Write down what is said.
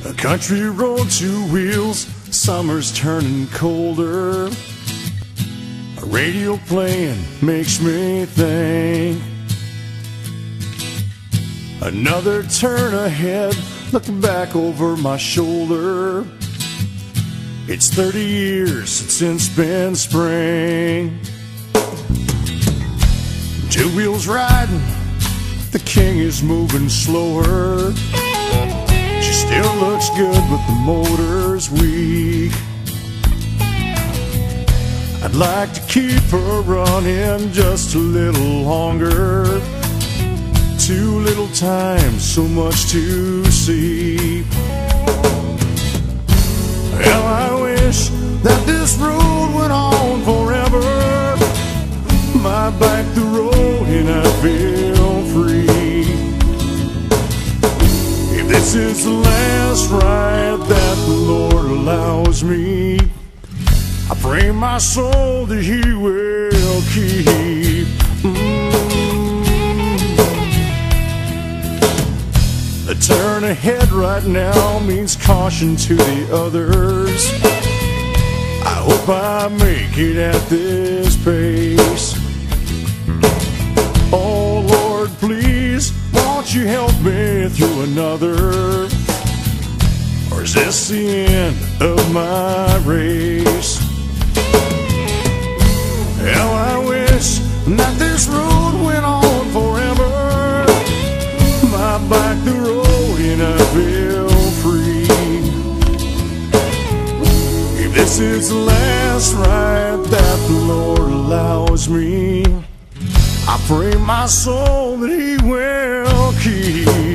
A country road, two wheels, summer's turning colder. A radio playing makes me think. Another turn ahead, looking back over my shoulder. It's 30 years since it's been spring. Two wheels riding, the king is moving slower. She still looks good, but the motor's weak. I'd like to keep her running just a little longer. Too little time, so much to see. Well, I wish that this road went on forever. My bike the road and I feel free. If this is the last ride that the Lord allows me, I pray my soul that He will keep. A turn ahead right now means caution to the others. I hope I make it at this pace. Oh Lord, please, won't you help me through another? Or is this the end of my race? Hell, I wish that this road went on forever. My bike the road and I feel free. If this is the last ride that the Lord allows me, I pray my soul that He will keep.